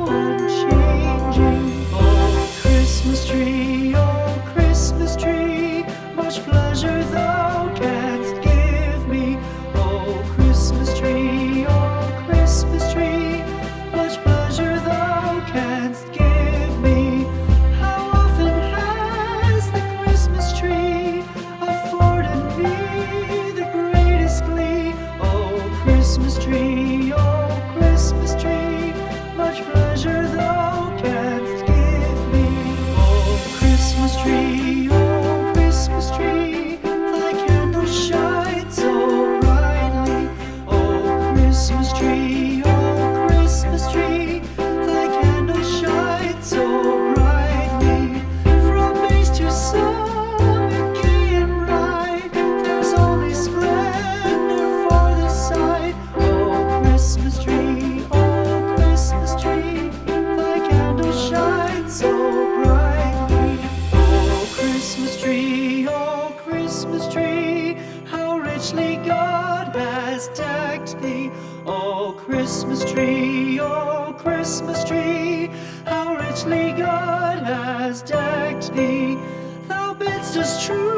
unchanging. Oh, Christmas tree, much pleasure thou canst give me. Oh, Christmas tree, much pleasure thou canst give me. How often has the Christmas tree afforded me the greatest glee? Oh, Christmas tree, much pleasure thou canst give me. Oh, Christmas tree, thy candle shines so brightly. Oh, Christmas tree, thy candle shines so brightly. From base to summit, gay and bright, there's only splendor for the sight. Oh, Christmas tree, thy candle shines so brightly. Oh, Christmas tree, how richly God has decked thee. Oh, Christmas tree, how richly God has decked thee. Thou bidst us true